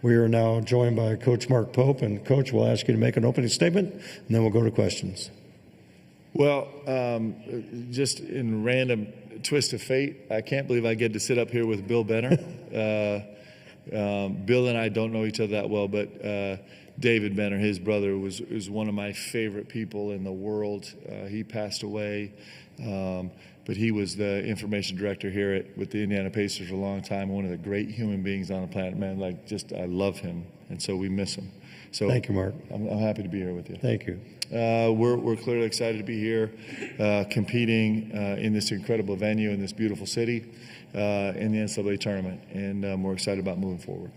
We are now joined by Coach Mark Pope, and Coach, we'll ask you to make an opening statement, and then we'll go to questions. Well, just in random twist of fate, I can't believe I get to sit up here with Bill Benner. Bill and I don't know each other that well, but David Benner, his brother, was one of my favorite people in the world. He passed away, but he was the information director here with the Indiana Pacers for a long time. One of the great human beings on the planet, man. I love him, and so we miss him. So thank you, Mark. I'm happy to be here with you. Thank you. We're clearly excited to be here, competing in this incredible venue in this beautiful city in the NCAA tournament, and we're excited about moving forward.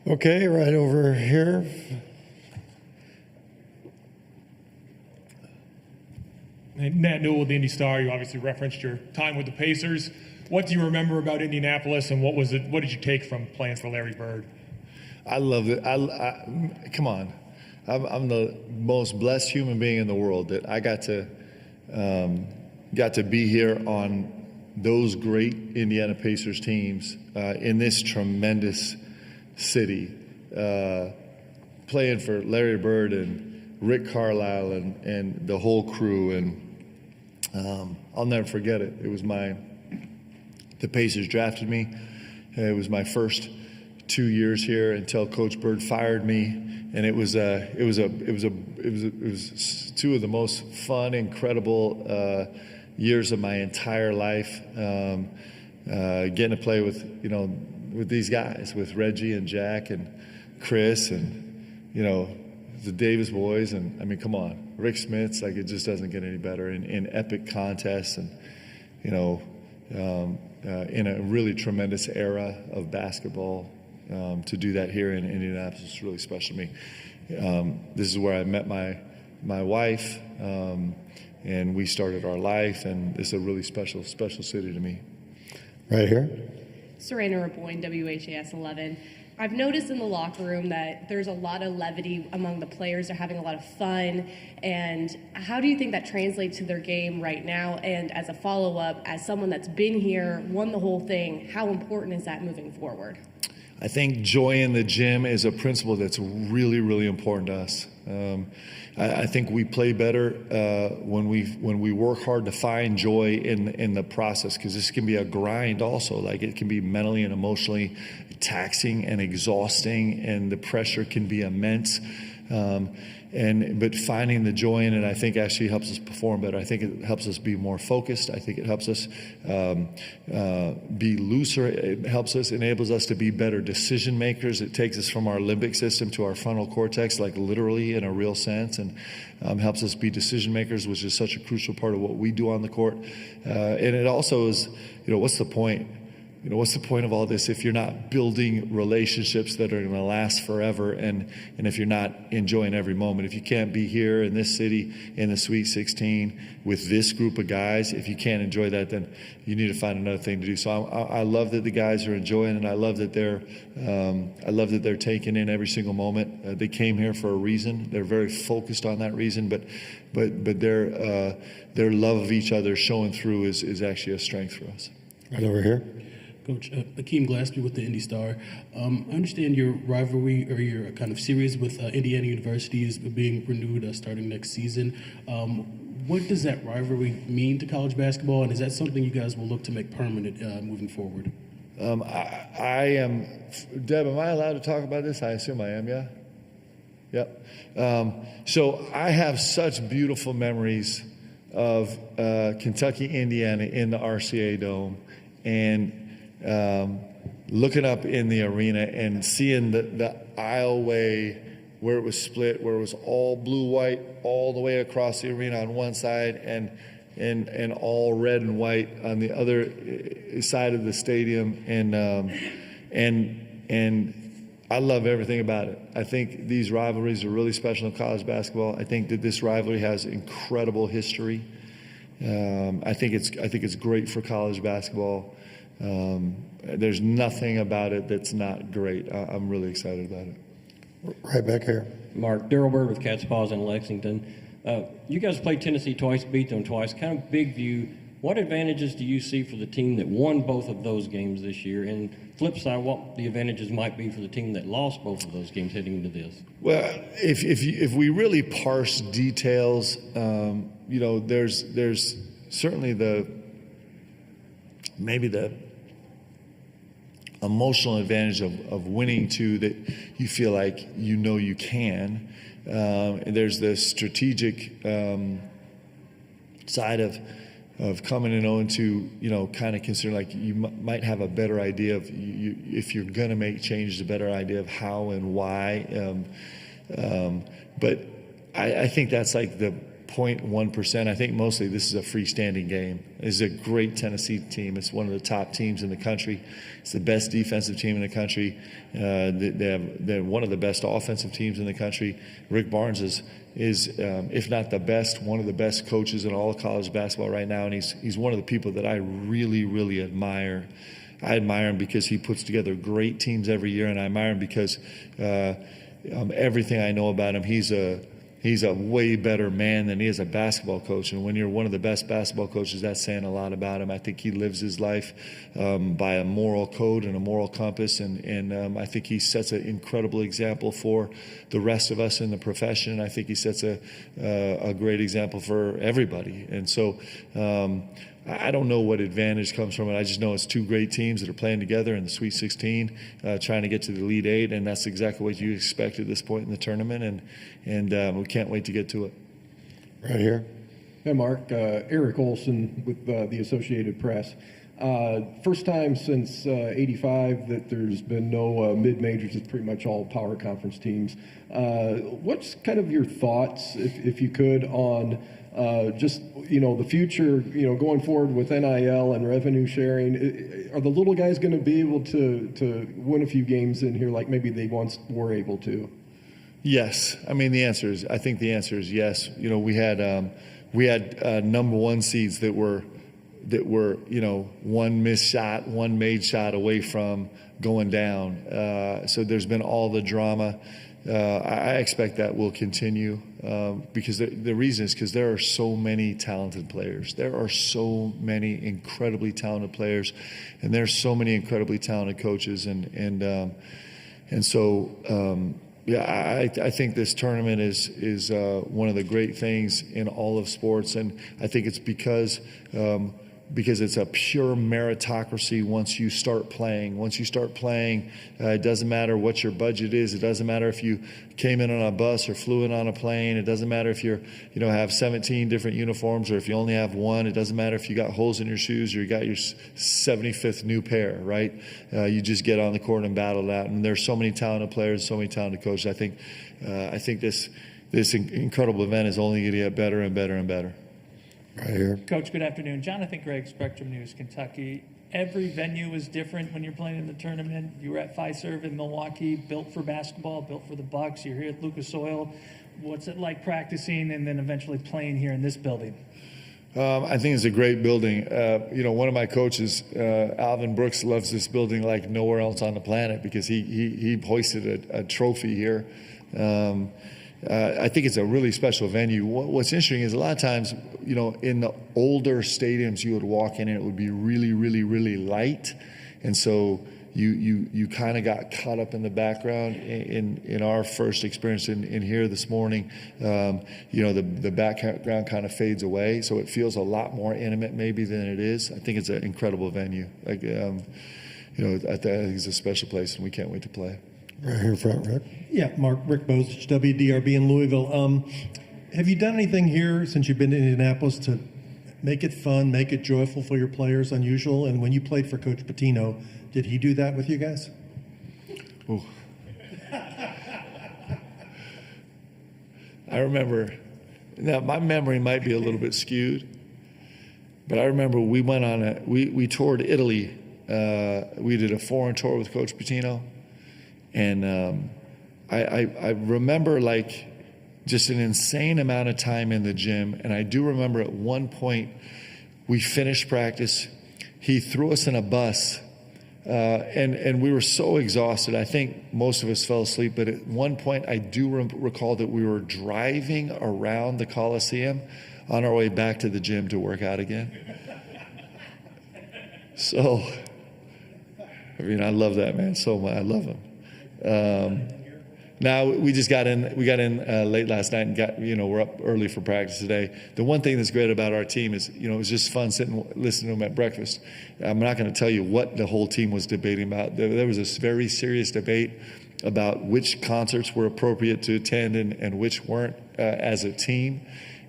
Okay, right over here. Matt Newell with the Indy Star. You obviously referenced your time with the Pacers. What do you remember about Indianapolis, and what did you take from playing for Larry Bird? I love it. Come on. I'm the most blessed human being in the world that I got to be here on those great Indiana Pacers teams in this tremendous city, playing for Larry Bird and Rick Carlisle and the whole crew. And I'll never forget it. It was the Pacers drafted me. It was my first 2 years here until Coach Bird fired me. And it was two of the most fun, incredible years of my entire life. Getting to play with these guys, with Reggie and Jack and Chris and the Davis boys, and I mean, come on, Rick Smith's, it just doesn't get any better in epic contests, and in a really tremendous era of basketball. To do that here in Indianapolis is really special to me. This is where I met my wife, and we started our life, and it's a really special city to me. Right here. Serena Raboyne, WHAS 11. I've noticed in the locker room that there's a lot of levity among the players. They're having a lot of fun. And how do you think that translates to their game right now? And as a follow-up, as someone that's been here, won the whole thing, how important is that moving forward? I think joy in the gym is a principle that's really, really important to us. I think we play better when we work hard to find joy in the process, because this can be a grind also. It can be mentally and emotionally taxing and exhausting, and the pressure can be immense. But finding the joy in it, I think, actually helps us perform better. I think it helps us be more focused. I think it helps us be looser. It enables us to be better decision makers. It takes us from our limbic system to our frontal cortex, literally in a real sense, and helps us be decision makers, which is such a crucial part of what we do on the court. And it also is, what's the point? What's the point of all this if you're not building relationships that are going to last forever, and if you're not enjoying every moment? If you can't be here in this city in the Sweet 16 with this group of guys, if you can't enjoy that, then you need to find another thing to do. So I love that the guys are enjoying it. I love that they're taking in every single moment. They came here for a reason. They're very focused on that reason, but their love of each other showing through is actually a strength for us. Right over here. Coach, Akeem Gillespie with the Indy Star. I understand your rivalry or your kind of series with Indiana University is being renewed starting next season. What does that rivalry mean to college basketball, and is that something you guys will look to make permanent moving forward? I am, Deb, am I allowed to talk about this? I assume I am, yeah? Yep. So I have such beautiful memories of Kentucky, Indiana in the RCA Dome, and looking up in the arena and seeing the aisleway where it was split, where it was all blue-white all the way across the arena on one side, and all red and white on the other side of the stadium, and I love everything about it. I think these rivalries are really special in college basketball. I think that this rivalry has incredible history. I think it's great for college basketball. There's nothing about it that's not great. I'm really excited about it. Right back here. Mark, Daryl Bird with Cats Paws in Lexington. You guys played Tennessee twice, beat them twice. Kind of big view. What advantages do you see for the team that won both of those games this year? And flip side, what the advantages might be for the team that lost both of those games heading into this? Well, if we really parse details, there's certainly maybe the emotional advantage of winning two that you feel like you can. And there's the strategic side of coming in 0-2, kind of considering like you might have a better idea of if you're going to make changes, a better idea of how and why. But I think that's like the 0.1%. I think mostly this is a freestanding game. This is a great Tennessee team. It's one of the top teams in the country. It's the best defensive team in the country. They're one of the best offensive teams in the country. Rick Barnes is if not the best, one of the best coaches in all of college basketball right now, and he's one of the people that I really, really admire. I admire him because he puts together great teams every year, and I admire him because everything I know about him, he's a way better man than he is a basketball coach. And when you're one of the best basketball coaches, that's saying a lot about him. I think he lives his life by a moral code and a moral compass. And I think he sets an incredible example for the rest of us in the profession. I think he sets a great example for everybody. And so I don't know what advantage comes from it. I just know it's two great teams that are playing together in the Sweet 16, trying to get to the Elite Eight, and that's exactly what you expect at this point in the tournament, and we can't wait to get to it. Right here. Hey, Mark. Eric Olson with the Associated Press. First time since '85 that there's been no mid-majors. It's pretty much all power conference teams. What's kind of your thoughts, if you could, on just the future, going forward with NIL and revenue sharing? Are the little guys going to be able to win a few games in here like maybe they once were able to? Yes. I think the answer is yes. We had number one seeds that were one missed shot, one made shot away from going down. So there's been all the drama. I expect that will continue because the reason is because there are so many talented players. There are so many incredibly talented players, and there's so many incredibly talented coaches, and so I think this tournament is one of the great things in all of sports, and I think it's because it's a pure meritocracy once you start playing. Once you start playing, it doesn't matter what your budget is. It doesn't matter if you came in on a bus or flew in on a plane. It doesn't matter if you have 17 different uniforms or if you only have one. It doesn't matter if you got holes in your shoes or you got your 75th new pair, right? You just get on the court and battle it out. And there's so many talented players, so many talented coaches. I think this incredible event is only going to get better and better and better. Right here. Coach, good afternoon. Jonathan Gregg, Spectrum News, Kentucky. Every venue is different when you're playing in the tournament. You were at Fiserv in Milwaukee, built for basketball, built for the Bucks. You're here at Lucas Oil. What's it like practicing and then eventually playing here in this building? I think it's a great building. One of my coaches, Alvin Brooks, loves this building like nowhere else on the planet because he hoisted a trophy here. I think it's a really special venue. What's interesting is a lot of times, in the older stadiums, you would walk in and it would be really, really, really light. And so you kind of got caught up in the background. In our first experience in here this morning, the background kind of fades away. So it feels a lot more intimate maybe than it is. I think it's an incredible venue. I think it's a special place and we can't wait to play. Right here in front, Rick. Yeah, Mark, Rick Bozich, WDRB in Louisville. Have you done anything here since you've been in Indianapolis to make it fun, make it joyful for your players, unusual? And when you played for Coach Pitino, did he do that with you guys? Oh. I remember, now my memory might be a little bit skewed, but I remember we went on we toured Italy. We did a foreign tour with Coach Pitino. And I remember like just an insane amount of time in the gym. And I do remember at one point we finished practice. He threw us in a bus and we were so exhausted. I think most of us fell asleep. But at one point I do recall that we were driving around the Coliseum on our way back to the gym to work out again. So, I mean, I love that man so much. I love him. Now we just got in late last night and we're up early for practice today. The one thing that's great about our team is, it was just fun sitting listening to them at breakfast. I'm not going to tell you what the whole team was debating about. There was this very serious debate about which concerts were appropriate to attend and which weren't as a team.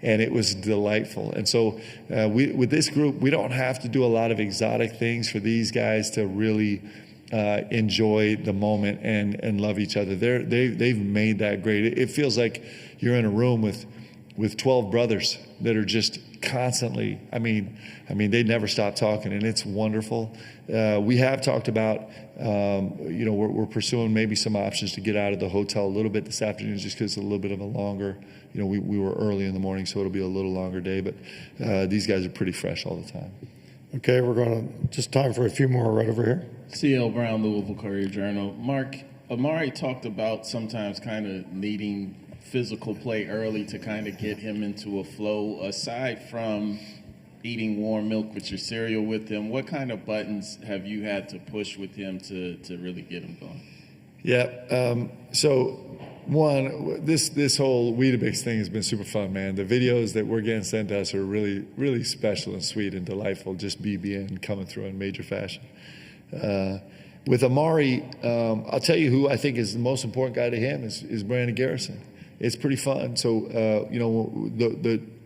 And it was delightful. And so with this group, we don't have to do a lot of exotic things for these guys to really enjoy the moment and love each other. They've made that great. It feels like you're in a room with 12 brothers that are just constantly, I mean, they never stop talking, and it's wonderful. We have talked about, we're pursuing maybe some options to get out of the hotel a little bit this afternoon, just because it's a little bit of a longer, we were early in the morning, so it'll be a little longer day, but these guys are pretty fresh all the time. Okay, we're going to just time for a few more right over here. C.L. Brown, Louisville Courier-Journal. Mark, Amari talked about sometimes kind of needing physical play early to kind of get him into a flow. Aside from eating warm milk with your cereal with him, what kind of buttons have you had to push with him to really get him going? Yeah, so one, this whole Weetabix thing has been super fun, man. The videos that we're getting sent to us are really, really special and sweet and delightful, just BBN coming through in major fashion. With Amari, I'll tell you who I think is the most important guy to him is Brandon Garrison. It's pretty fun. So,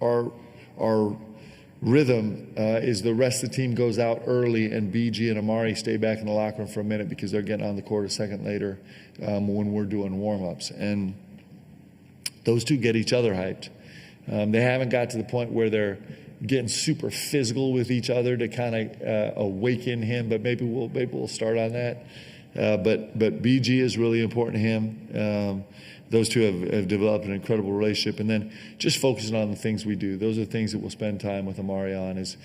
our rhythm is the rest of the team goes out early and BG and Amari stay back in the locker room for a minute because they're getting on the court a second later when we're doing warm-ups. And those two get each other hyped. They haven't got to the point where they're getting super physical with each other to kind of awaken him, but maybe we'll start on that. But BG is really important to him. Those two have developed an incredible relationship, and then just focusing on the things we do. Those are the things that we'll spend time with Amari on. Is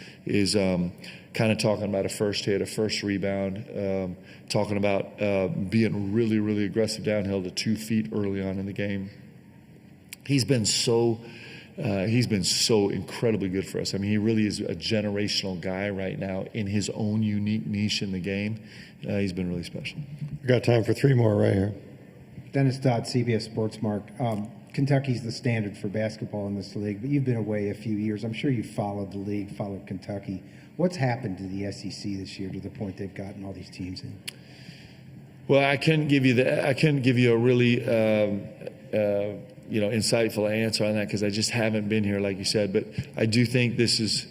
kind of talking about a first hit, a first rebound, talking about being really, really aggressive downhill to 2 feet early on in the game. He's been so incredibly good for us. I mean, he really is a generational guy right now in his own unique niche in the game. He's been really special. We got time for 3 more right here. Dennis Dodd, CBS Sports. Mark, Kentucky's the standard for basketball in this league, but you've been away a few years. I'm sure you followed the league, followed Kentucky. What's happened to the SEC this year to the point they've gotten all these teams in? Well, I couldn't give you a really insightful answer on that because I just haven't been here, like you said. But I do think this is,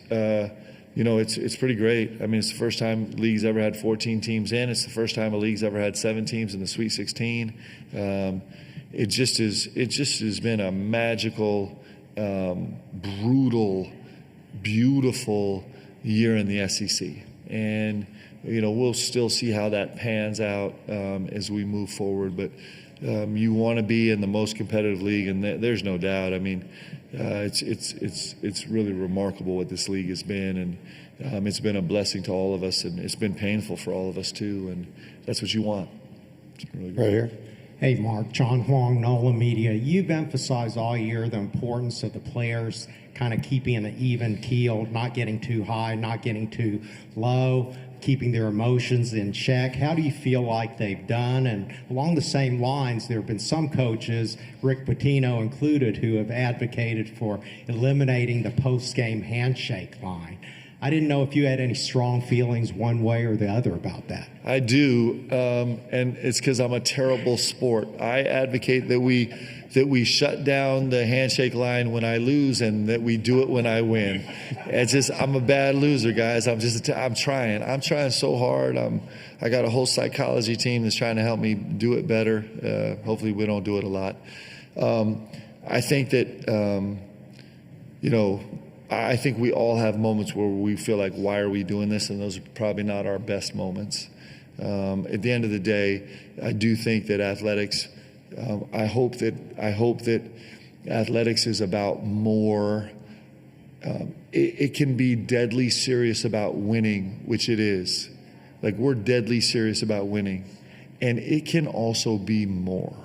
it's pretty great. I mean, it's the first time the league's ever had 14 teams in. It's the first time a league's ever had 7 teams in the Sweet 16. It just has been a magical, brutal, beautiful year in the SEC. And, we'll still see how that pans out as we move forward. But you want to be in the most competitive league, and there's no doubt. I mean, it's really remarkable what this league has been, and it's been a blessing to all of us, and it's been painful for all of us too. And that's what you want. It's been really good. Right here. Hey, Mark, John Huang, NOLA Media. You've emphasized all year the importance of the players kind of keeping an even keel, not getting too high, not getting too low, keeping their emotions in check. How do you feel like they've done? And along the same lines, there have been some coaches, Rick Pitino included, who have advocated for eliminating the post-game handshake line. I didn't know if you had any strong feelings one way or the other about that. I do, and it's because I'm a terrible sport. I advocate that we shut down the handshake line when I lose and that we do it when I win. It's just I'm a bad loser, guys. I'm trying so hard. I got a whole psychology team that's trying to help me do it better. Hopefully we don't do it a lot. I think that I think we all have moments where we feel like, why are we doing this? And those are probably not our best moments. At the end of the day, I do think that athletics, I hope that athletics is about more. It can be deadly serious about winning, which it is. Like, we're deadly serious about winning. And it can also be more.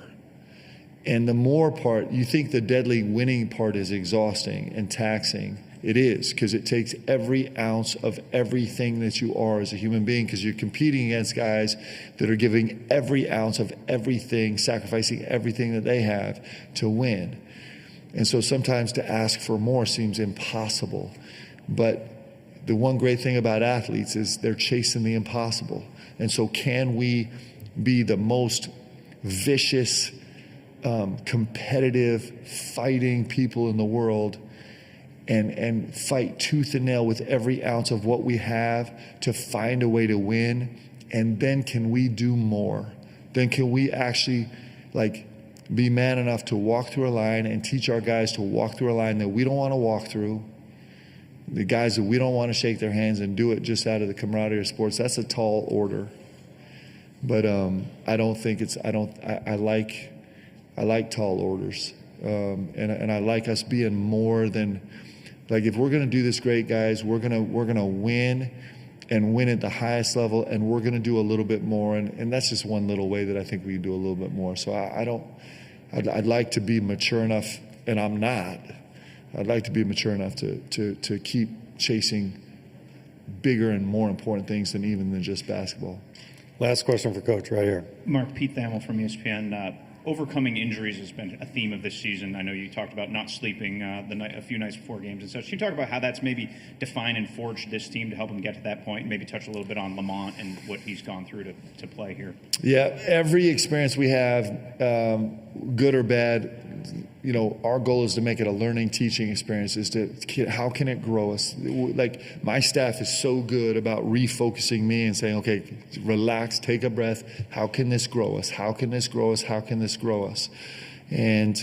And the more part, you think the deadly winning part is exhausting and taxing It is, because it takes every ounce of everything that you are as a human being, because you're competing against guys that are giving every ounce of everything, sacrificing everything that they have to win. And so sometimes to ask for more seems impossible. But the one great thing about athletes is they're chasing the impossible. And so can we be the most vicious, competitive, fighting people in the world and fight tooth and nail with every ounce of what we have to find a way to win? And then can we do more? Then can we actually be man enough to walk through a line and teach our guys to walk through a line that we don't want to walk through, the guys that we don't want to shake their hands, and do it just out of the camaraderie of sports? That's a tall order. But I don't think it's, I like tall orders. And I like us being more than, if we're going to do this great, guys, we're going to win and win at the highest level, and we're going to do a little bit more. And that's just one little way that I think we can do a little bit more. So I'd like to be mature enough, and I'm not. I'd like to be mature enough to keep chasing bigger and more important things than just basketball. Last question for Coach right here. Mark, Pete Thamel from ESPN. Overcoming injuries has been a theme of this season. I know you talked about not sleeping a few nights before games and such. Can you talk about how that's maybe defined and forged this team to help them get to that point, and maybe touch a little bit on Lamont and what he's gone through to play here? Yeah, every experience we have, good or bad, our goal is to make it a learning, teaching experience. How can it grow us? My staff is so good about refocusing me and saying, okay, relax, take a breath. How can this grow us? How can this grow us? How can this grow us? And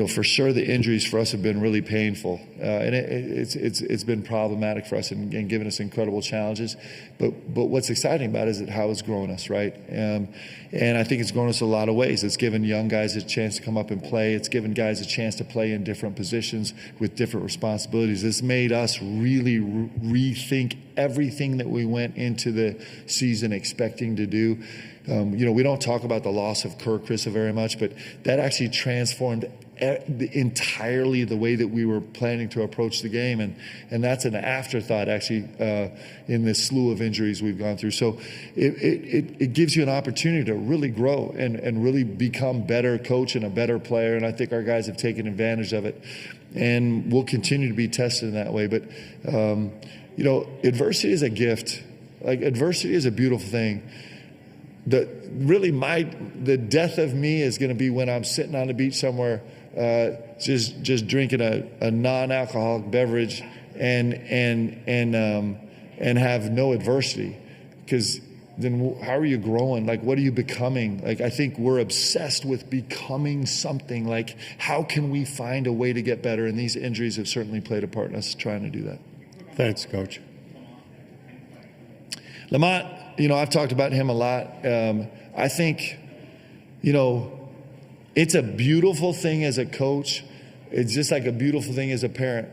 for sure the injuries for us have been really painful, and it's been problematic for us and given us incredible challenges. But what's exciting about it is how it's grown us, right? And I think it's grown us a lot of ways. It's given young guys a chance to come up and play. It's given guys a chance to play in different positions with different responsibilities. It's made us really rethink everything that we went into the season expecting to do. We don't talk about the loss of Kirk Krissa very much, but that actually transformed entirely the way that we were planning to approach the game, and that's an afterthought actually in this slew of injuries we've gone through. So it gives you an opportunity to really grow and really become better coach and a better player, and I think our guys have taken advantage of it, and we'll continue to be tested in that way. But adversity is a gift. Adversity is a beautiful thing. The death of me is going to be when I'm sitting on the beach somewhere, just drinking a non-alcoholic beverage and have no adversity, because then how are you growing? What are you becoming? I think we're obsessed with becoming something. How can we find a way to get better? And these injuries have certainly played a part in us trying to do that. Thanks, Coach. Lamont, I've talked about him a lot. I think, it's a beautiful thing as a coach. It's just like a beautiful thing as a parent.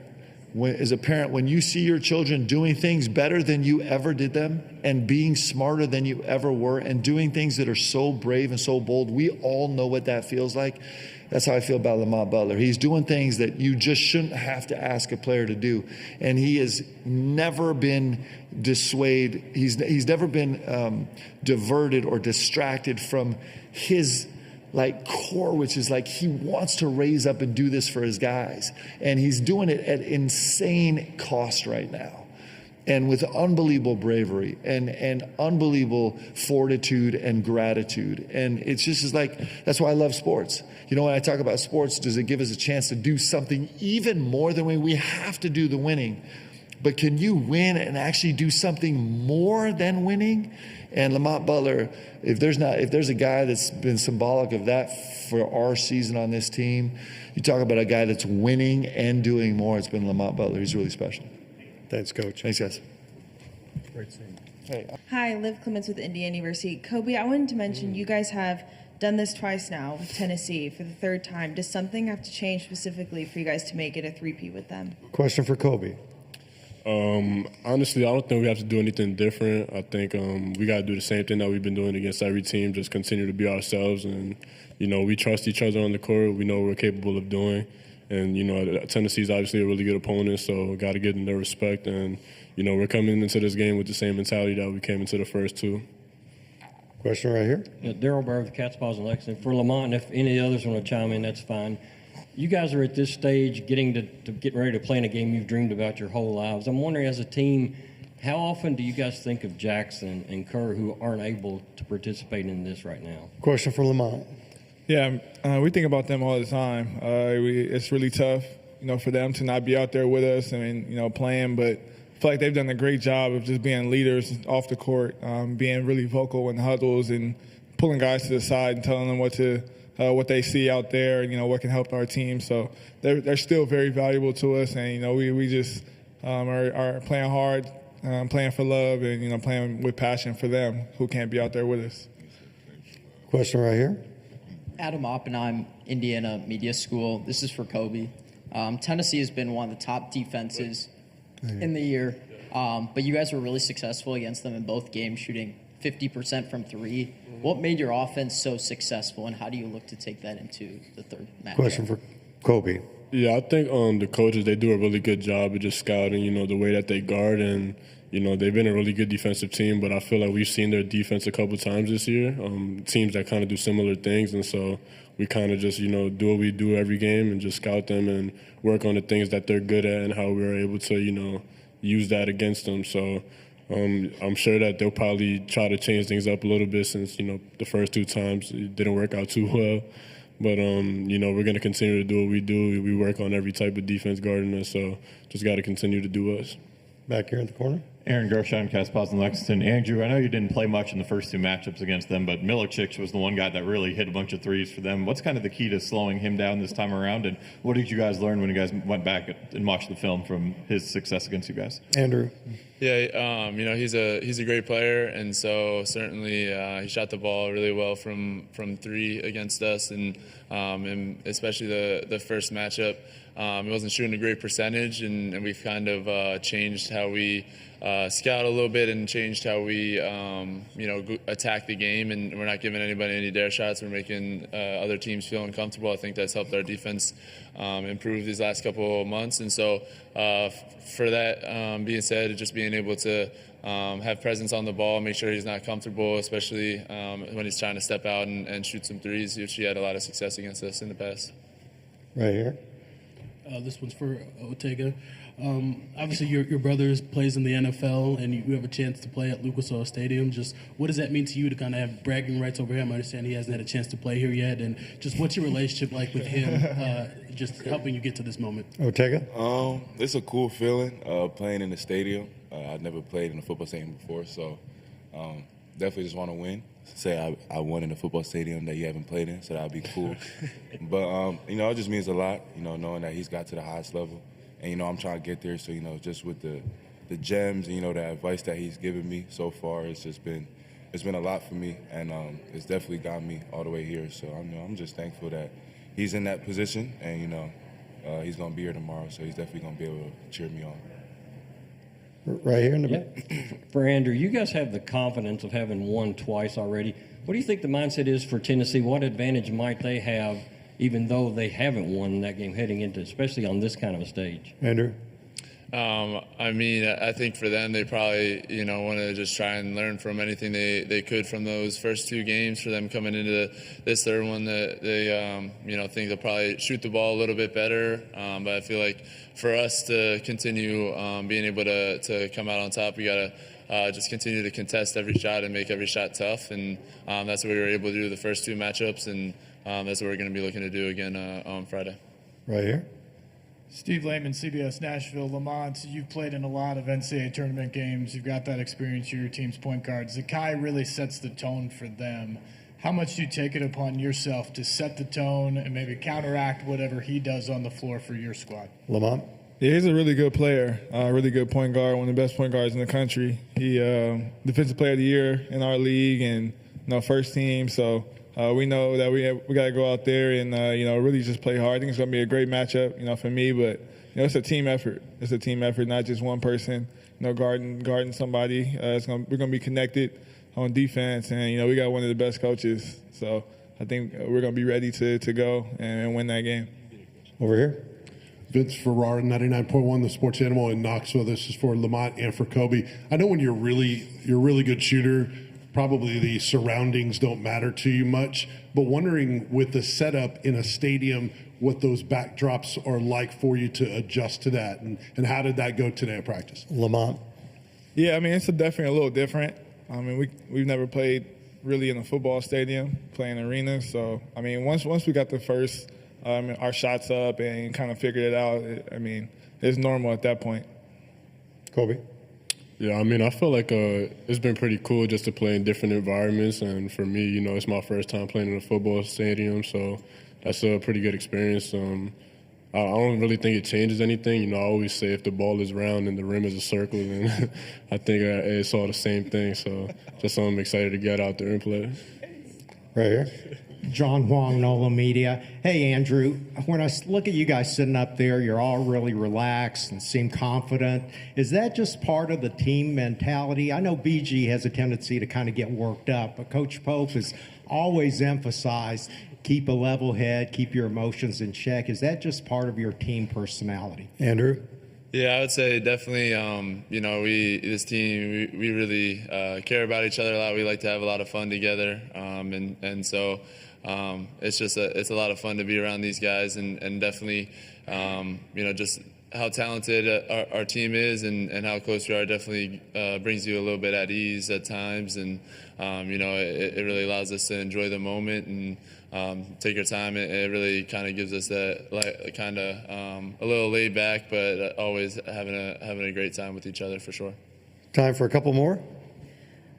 When you see your children doing things better than you ever did them, and being smarter than you ever were, and doing things that are so brave and so bold, we all know what that feels like. That's how I feel about Lamont Butler. He's doing things that you just shouldn't have to ask a player to do. And he has never been dissuaded. He's never been diverted or distracted from his core, which is he wants to raise up and do this for his guys. And he's doing it at insane cost right now, and with unbelievable bravery and unbelievable fortitude and gratitude. And it's just that's why I love sports. When I talk about sports, does it give us a chance to do something even more than we have to do the winning? But can you win and actually do something more than winning? And Lamont Butler, if there's a guy that's been symbolic of that for our season on this team, you talk about a guy that's winning and doing more, it's been Lamont Butler. He's really special. Thanks, Coach. Thanks, guys. Great seeing you. Hey. Hi, Liv Clements with Indiana University. Kobe, I wanted to mention you guys have done this twice now with Tennessee for the third time. Does something have to change specifically for you guys to make it a three-peat with them? Question for Kobe. Honestly, I don't think we have to do anything different. I think we got to do the same thing that we've been doing against every team, just continue to be ourselves. And, we trust each other on the court. We know what we're capable of doing. And, Tennessee's obviously a really good opponent, so got to give them their respect. And, we're coming into this game with the same mentality that we came into the first two. Question right here. Daryl Burr with Cats, Paws, and Lexington. For Lamont, and if any others want to chime in, that's fine. You guys are at this stage getting ready to play in a game you've dreamed about your whole lives. I'm wondering, as a team, how often do you guys think of Jackson and Kerr, who aren't able to participate in this right now? Question for Lamont. Yeah, we think about them all the time. It's really tough, for them to not be out there with us and, playing. But I feel like they've done a great job of just being leaders off the court, being really vocal in huddles and pulling guys to the side and telling them what they see out there and, what can help our team. So they're still very valuable to us. And, we just are playing hard, playing for love and, playing with passion for them who can't be out there with us. Question right here. Adam Oppenheim, Indiana Media School. This is for Kobe. Tennessee has been one of the top defenses in the year, but you guys were really successful against them in both games, shooting 50% from three. What made your offense so successful, and how do you look to take that into the third match? Question for Kobe. Yeah, I think the coaches, they do a really good job of just scouting, the way that they guard. And, they've been a really good defensive team, but I feel like we've seen their defense a couple times this year, teams that kind of do similar things. And so we kind of just, do what we do every game and just scout them and work on the things that they're good at and how we're able to, use that against them. So I'm sure that they'll probably try to change things up a little bit since, the first two times it didn't work out too well. But, we're going to continue to do what we do. We work on every type of defense guarding us, so just got to continue to do us. Back here in the corner. Aaron Gershon, Cats, Paws, and Lexington. Andrew, I know you didn't play much in the first two matchups against them, but Milicic was the one guy that really hit a bunch of threes for them. What's kind of the key to slowing him down this time around, and what did you guys learn when you guys went back and watched the film from his success against you guys? Andrew. Yeah, he's a great player, and so certainly he shot the ball really well from three against us, and especially the first matchup. He wasn't shooting a great percentage, and we've kind of changed how we scout a little bit and changed how we attack the game, and we're not giving anybody any dare shots. We're making other teams feel uncomfortable. I think that's helped our defense improve these last couple of months, and so for that being said, just being able to have presence on the ball, make sure he's not comfortable, especially when he's trying to step out and shoot some threes, which he had a lot of success against us in the past. Right here. This one's for Ortega. Obviously, your brother plays in the NFL, and you have a chance to play at Lucas Oil Stadium. Just what does that mean to you to kind of have bragging rights over him? I understand he hasn't had a chance to play here yet, and just what's your relationship like with him, just helping you get to this moment? Ortega? It's a cool feeling playing in the stadium. I've never played in a football stadium before, so definitely just want to win. Say I won in a football stadium that you haven't played in, so that would be cool. But, it just means a lot, knowing that he's got to the highest level. And, I'm trying to get there. So, just with the gems and, the advice that he's given me so far, it's been a lot for me. And it's definitely got me all the way here. So, I'm just thankful that he's in that position. And, he's going to be here tomorrow. So he's definitely going to be able to cheer me on. Right here in the For Andrew, you guys have the confidence of having won twice already. What do you think the mindset is for Tennessee? What advantage might they have, even though they haven't won that game heading into, especially on this kind of a stage? Andrew? I think for them, they probably, want to just try and learn from anything they could from those first two games. For them coming into this third one, that they, think they'll probably shoot the ball a little bit better. But I feel like for us to continue being able to come out on top, we got to just continue to contest every shot and make every shot tough. And that's what we were able to do the first two matchups, and that's what we're going to be looking to do again on Friday. Right here. Steve Lehman, CBS Nashville. Lamont, you've played in a lot of NCAA tournament games. You've got that experience. You're your team's point guard. Zakai really sets the tone for them. How much do you take it upon yourself to set the tone and maybe counteract whatever he does on the floor for your squad? Lamont? Yeah, he's a really good player, really good point guard, one of the best point guards in the country. He defensive player of the year in our league and first team. So we know that we got to go out there and really just play hard. I think it's going to be a great matchup, for me. But it's a team effort. It's a team effort, not just one person, guarding somebody. We're going to be connected on defense, and we got one of the best coaches. So I think we're going to be ready to go and win that game. Over here. Vince Ferrara, 99.1, the Sports Animal in Knoxville. This is for Lamont and for Kobe. I know when you're a really good shooter, probably the surroundings don't matter to you much, but wondering with the setup in a stadium, what those backdrops are like for you to adjust to that, and how did that go today at practice? Lamont. Yeah, I mean, it's definitely a little different. I mean, we've never played really in a football stadium, playing arenas. So, I mean, once we got the first our shots up and kind of figured it out, it's normal at that point. Kobe? Yeah, I mean, I feel like it's been pretty cool just to play in different environments. And for me, it's my first time playing in a football stadium, so that's a pretty good experience. I don't really think it changes anything. I always say if the ball is round and the rim is a circle, then I think it's all the same thing. So I'm excited to get out there and play. Right here. John Huang, NOLA Media. Hey, Andrew, when I look at you guys sitting up there, you're all really relaxed and seem confident. Is that just part of the team mentality? I know BG has a tendency to kind of get worked up, but Coach Pope has always emphasized keep a level head, keep your emotions in check. Is that just part of your team personality? Andrew? Yeah, I would say definitely, this team, we really care about each other a lot. We like to have a lot of fun together. And so it's just it's a lot of fun to be around these guys and definitely, just how talented our team is and how close we are definitely brings you a little bit at ease at times. And, it really allows us to enjoy the moment and take your time. It really kind of gives us that a little laid back, but always having a great time with each other for sure. Time for a couple more.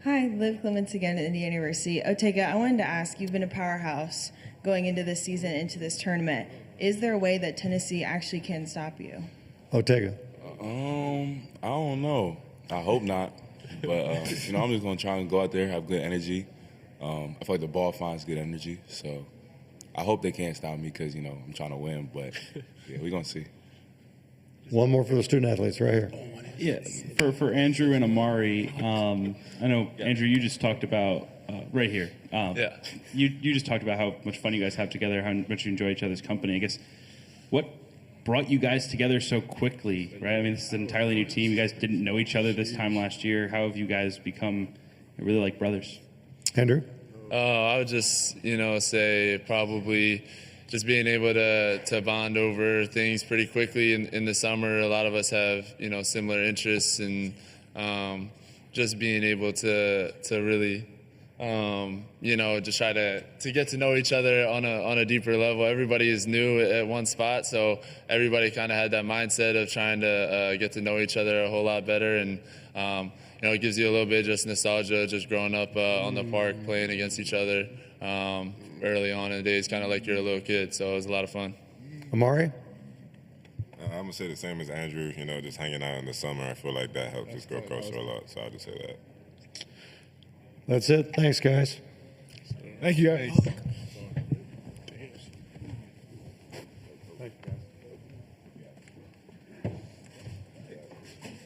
Hi, Liv Clements again at Indiana University. Otega, I wanted to ask, you've been a powerhouse going into this season, into this tournament. Is there a way that Tennessee actually can stop you? Otega. I don't know. I hope not. But, I'm just going to try and go out there, have good energy. I feel like the ball finds good energy. So I hope they can't stop me because, I'm trying to win. But, yeah, we're going to see. One more for the student athletes right here. Yeah, for Andrew and Amari, I know, Andrew, you just talked about, right here. You just talked about how much fun you guys have together, how much you enjoy each other's company. I guess, what brought you guys together so quickly, right? I mean, this is an entirely new team. You guys didn't know each other this time last year. How have you guys become really like brothers? Andrew? I would just, say probably just being able to bond over things pretty quickly in the summer. A lot of us have, similar interests and just being able to really, just try to get to know each other on a deeper level. Everybody is new at one spot, so everybody kind of had that mindset of trying to get to know each other a whole lot better. And, it gives you a little bit just nostalgia, just growing up on the park, playing against each other early on in the days, kind of like you're a little kid. So it was a lot of fun. Amari? I'm going to say the same as Andrew, just hanging out in the summer. I feel like that helps us grow closer a lot, so I'll just say that. That's it. Thanks, guys. Thank you, guys.